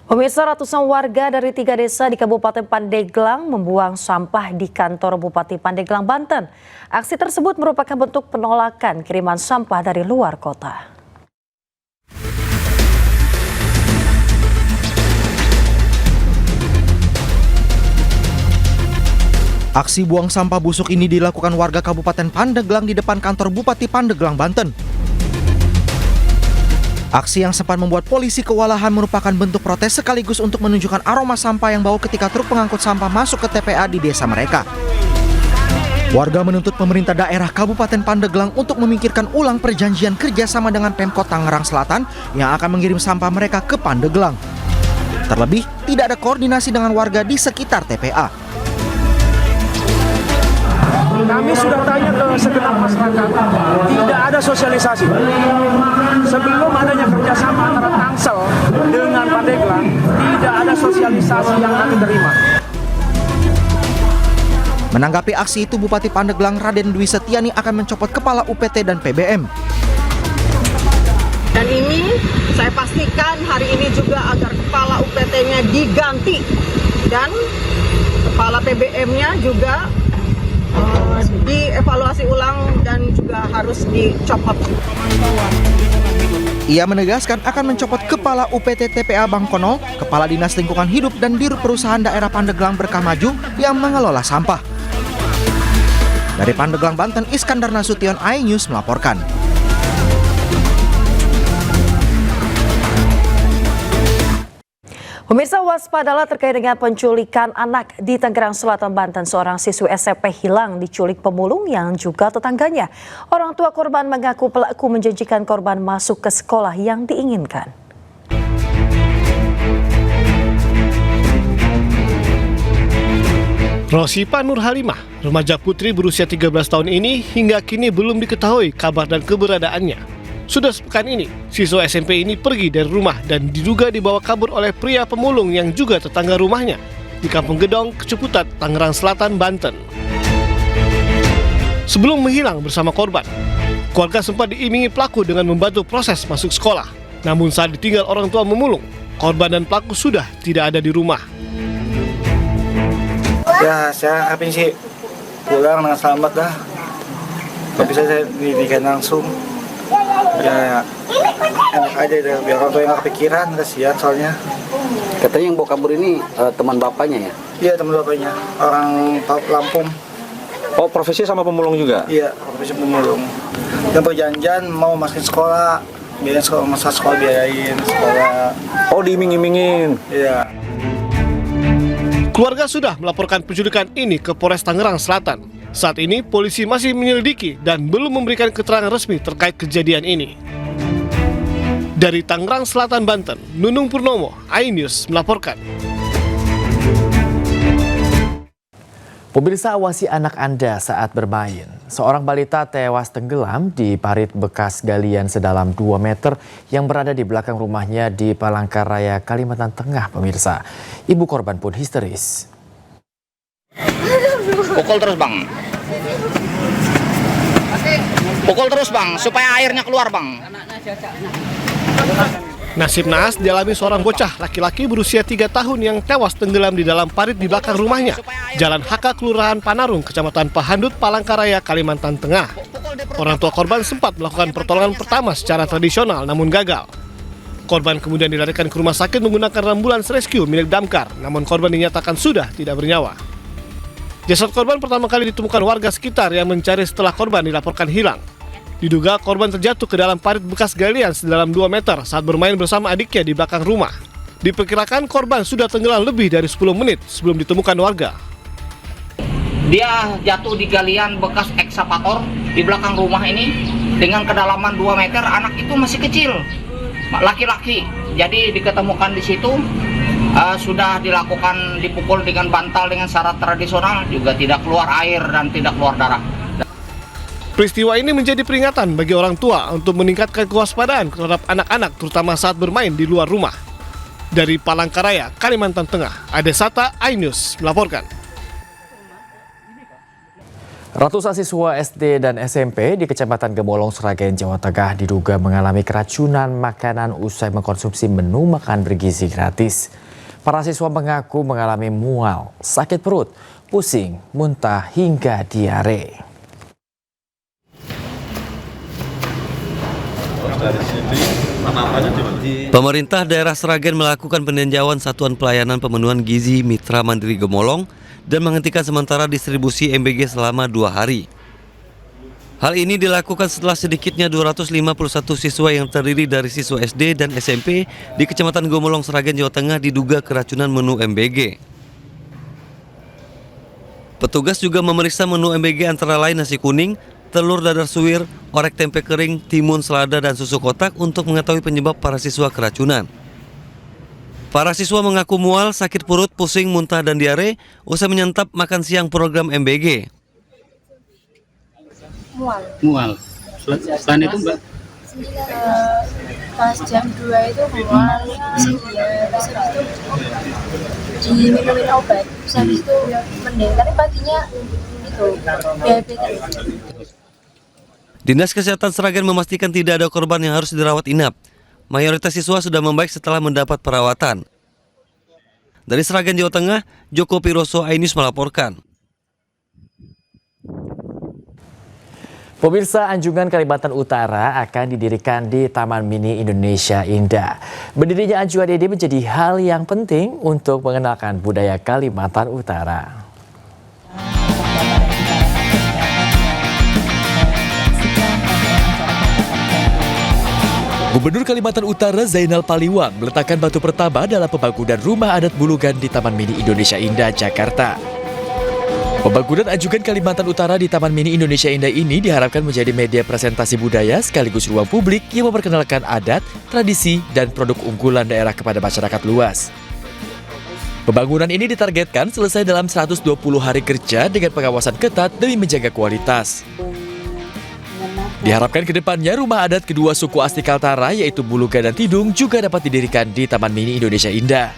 Pemirsa, ratusan warga dari 3 desa di Kabupaten Pandeglang membuang sampah di kantor Bupati Pandeglang, Banten. Aksi tersebut merupakan bentuk penolakan kiriman sampah dari luar kota. Aksi buang sampah busuk ini dilakukan warga Kabupaten Pandeglang di depan kantor Bupati Pandeglang, Banten. Aksi yang sempat membuat polisi kewalahan merupakan bentuk protes sekaligus untuk menunjukkan aroma sampah yang bau ketika truk pengangkut sampah masuk ke TPA di desa mereka. Warga menuntut pemerintah daerah Kabupaten Pandeglang untuk memikirkan ulang perjanjian kerjasama dengan Pemkot Tangerang Selatan yang akan mengirim sampah mereka ke Pandeglang. Terlebih, tidak ada koordinasi dengan warga di sekitar TPA. Kami sudah tanya ke segenap masyarakat, tidak ada sosialisasi. Sebelum adanya kerjasama antara Tangsel dengan Pandeglang, tidak ada sosialisasi yang kami terima. Menanggapi aksi itu, Bupati Pandeglang Raden Dwi Setiani akan mencopot kepala UPT dan PBM. Dan ini saya pastikan hari ini juga agar kepala UPT-nya diganti dan kepala PBM-nya juga dievaluasi ulang dan juga harus dicopot. Ia menegaskan akan mencopot kepala UPT TPA Bangkono, kepala Dinas Lingkungan Hidup dan Dirut Perusahaan Daerah Pandeglang Berkah Maju yang mengelola sampah. Dari Pandeglang, Banten, Iskandar Nasution, iNews melaporkan. Pemirsa, waspadalah terkait dengan penculikan anak di Tangerang Selatan, Banten. Seorang siswi SMP hilang diculik pemulung yang juga tetangganya. Orang tua korban mengaku pelaku menjanjikan korban masuk ke sekolah yang diinginkan. Rosipa Nur Halimah, remaja putri berusia 13 tahun ini hingga kini belum diketahui kabar dan keberadaannya. Sudah sepekan ini, siswa SMP ini pergi dari rumah dan diduga dibawa kabur oleh pria pemulung yang juga tetangga rumahnya di Kampung Gedong, Keciputat, Tangerang Selatan, Banten. Sebelum menghilang bersama korban, keluarga sempat diimingi pelaku dengan membantu proses masuk sekolah. Namun saat ditinggal orang tua memulung, korban dan pelaku sudah tidak ada di rumah. Ya, saya harapin sih pulang dengan selamat dah. Tapi saya didikan langsung. Ya, enak aja deh, biar orang tua yang gak kepikiran, kasihan soalnya. Katanya yang bawa kabur ini teman bapaknya ya? Iya, teman bapaknya, orang Lampung. Oh, profesi sama pemulung juga? Iya, profesi pemulung. Dan perjanjian mau masukin sekolah, biayain sekolah, masa sekolah biayain sekolah. Oh, diiming-imingin? Iya. Keluarga sudah melaporkan penculikan ini ke Polres Tangerang Selatan. Saat ini polisi masih menyelidiki dan belum memberikan keterangan resmi terkait kejadian ini. Dari Tangerang Selatan, Banten, Nunung Purnomo, iNews melaporkan. Pemirsa, awasi anak Anda saat bermain. Seorang balita tewas tenggelam di parit bekas galian sedalam 2 meter yang berada di belakang rumahnya di Palangkaraya, Kalimantan Tengah, pemirsa. Ibu korban pun histeris. Pukul terus, Bang. Pukul terus, Bang, supaya airnya keluar, Bang. Nasib naas dialami seorang bocah laki-laki berusia 3 tahun yang tewas tenggelam di dalam parit di belakang rumahnya, Jalan HK Kelurahan Panarung, Kecamatan Pahandut, Palangkaraya, Kalimantan Tengah. Orang tua korban sempat melakukan pertolongan pertama secara tradisional namun gagal. Korban kemudian dilarikan ke rumah sakit menggunakan ambulans rescue milik damkar, namun korban dinyatakan sudah tidak bernyawa. Jasad korban pertama kali ditemukan warga sekitar yang mencari setelah korban dilaporkan hilang. Diduga korban terjatuh ke dalam parit bekas galian sedalam 2 meter saat bermain bersama adiknya di belakang rumah. Diperkirakan korban sudah tenggelam lebih dari 10 menit sebelum ditemukan warga. Dia jatuh di galian bekas ekskavator di belakang rumah ini dengan kedalaman 2 meter. Anak itu masih kecil, laki-laki. Jadi diketemukan di situ. Sudah dilakukan dipukul dengan bantal dengan syarat tradisional, juga tidak keluar air dan tidak keluar darah. Peristiwa ini menjadi peringatan bagi orang tua untuk meningkatkan kewaspadaan terhadap anak-anak terutama saat bermain di luar rumah. Dari Palangkaraya, Kalimantan Tengah, Adesata, iNews melaporkan. Ratusan siswa SD dan SMP di Kecamatan Gemolong, Sragen, Jawa Tengah diduga mengalami keracunan makanan usai mengkonsumsi menu makan bergizi gratis. Para siswa mengaku mengalami mual, sakit perut, pusing, muntah hingga diare. Pemerintah daerah Sragen melakukan peninjauan Satuan Pelayanan Pemenuhan Gizi Mitra Mandiri Gemolong dan menghentikan sementara distribusi MBG selama 2 hari. Hal ini dilakukan setelah sedikitnya 251 siswa yang terdiri dari siswa SD dan SMP di Kecamatan Gemolong, Sragen, Jawa Tengah diduga keracunan menu MBG. Petugas juga memeriksa menu MBG antara lain nasi kuning, telur dadar suwir, orek tempe kering, timun, selada, dan susu kotak untuk mengetahui penyebab para siswa keracunan. Para siswa mengaku mual, sakit perut, pusing, muntah, dan diare usai menyantap makan siang program MBG. Mual. Selain itu, Mbak? Pas jam 2 itu mual, terus itu diminumin obat, terus habis itu mending, tapi paginya itu BAB terus. Dinas Kesehatan Sragen memastikan tidak ada korban yang harus dirawat inap. Mayoritas siswa sudah membaik setelah mendapat perawatan. Dari Sragen, Jawa Tengah, Joko Piroso, iNews melaporkan. Pemirsa, Anjungan Kalimantan Utara akan didirikan di Taman Mini Indonesia Indah. Berdirinya anjungan ini menjadi hal yang penting untuk mengenalkan budaya Kalimantan Utara. Gubernur Kalimantan Utara Zainal Paliwang meletakkan batu pertama dalam pembangunan rumah adat Bulugan di Taman Mini Indonesia Indah, Jakarta. Pembangunan Anjungan Kalimantan Utara di Taman Mini Indonesia Indah ini diharapkan menjadi media presentasi budaya sekaligus ruang publik yang memperkenalkan adat, tradisi, dan produk unggulan daerah kepada masyarakat luas. Pembangunan ini ditargetkan selesai dalam 120 hari kerja dengan pengawasan ketat demi menjaga kualitas. Diharapkan ke depannya rumah adat kedua suku asli Kaltara yaitu Bulugan dan Tidung juga dapat didirikan di Taman Mini Indonesia Indah.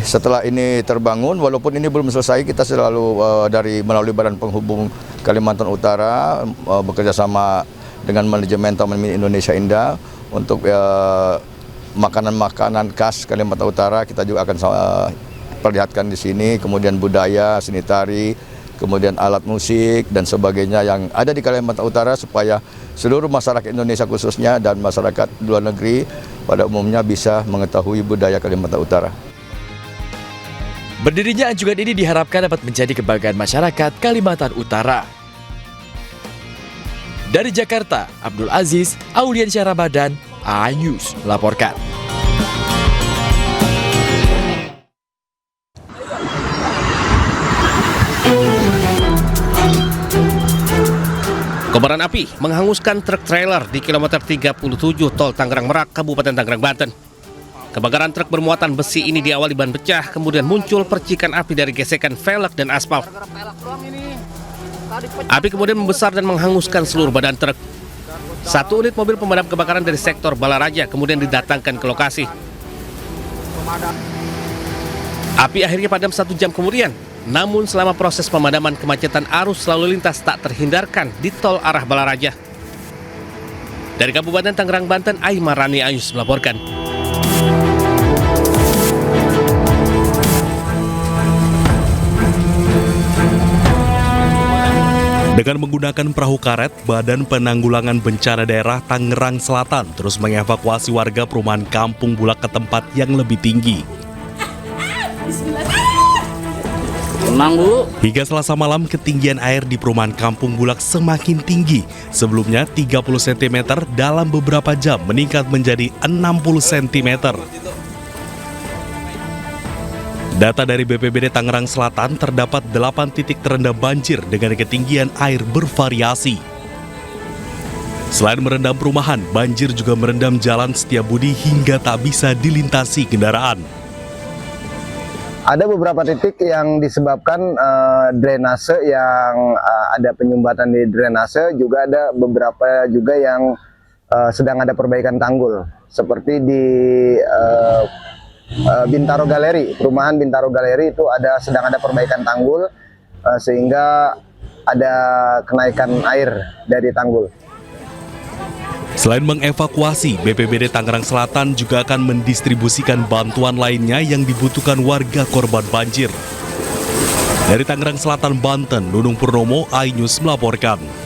Setelah ini terbangun, walaupun ini belum selesai, kita selalu melalui Badan Penghubung Kalimantan Utara bekerja sama dengan manajemen Taman Mini Indonesia Indah untuk makanan-makanan khas Kalimantan Utara kita juga akan perlihatkan di sini, kemudian budaya, seni tari, kemudian alat musik dan sebagainya yang ada di Kalimantan Utara supaya seluruh masyarakat Indonesia khususnya dan masyarakat luar negeri pada umumnya bisa mengetahui budaya Kalimantan Utara. Berdirinya anjungan ini diharapkan dapat menjadi kebanggaan masyarakat Kalimantan Utara. Dari Jakarta, Abdul Aziz, Auliansyah Ramadan, iNews melaporkan. Kobaran api menghanguskan truk trailer di kilometer 37 Tol Tangerang Merak, Kabupaten Tangerang, Banten. Kebakaran truk bermuatan besi ini diawali ban pecah, kemudian muncul percikan api dari gesekan velg dan aspal. Api kemudian membesar dan menghanguskan seluruh badan truk. 1 unit mobil pemadam kebakaran dari sektor Balaraja kemudian didatangkan ke lokasi. Api akhirnya padam 1 jam kemudian. Namun selama proses pemadaman, kemacetan arus lalu lintas tak terhindarkan di tol arah Balaraja. Dari Kabupaten Tangerang, Banten, Aimar Rani Ayus melaporkan. Dengan menggunakan perahu karet, Badan Penanggulangan Bencana Daerah Tangerang Selatan terus mengevakuasi warga perumahan Kampung Bulak ke tempat yang lebih tinggi. Hingga Selasa malam, ketinggian air di perumahan Kampung Bulak semakin tinggi. Sebelumnya 30 cm, dalam beberapa jam meningkat menjadi 60 cm. Data dari BPBD Tangerang Selatan, terdapat 8 titik terendam banjir dengan ketinggian air bervariasi. Selain merendam perumahan, banjir juga merendam Jalan Setiabudi hingga tak bisa dilintasi kendaraan. Ada beberapa titik yang disebabkan drainase yang ada penyumbatan di drainase, juga ada beberapa juga yang sedang ada perbaikan tanggul. Seperti di Bintaro Galeri, perumahan Bintaro Galeri itu sedang ada perbaikan tanggul sehingga ada kenaikan air dari tanggul. Selain mengevakuasi, BPBD Tangerang Selatan juga akan mendistribusikan bantuan lainnya yang dibutuhkan warga korban banjir. Dari Tangerang Selatan, Banten, Nunung Purnomo, iNews melaporkan.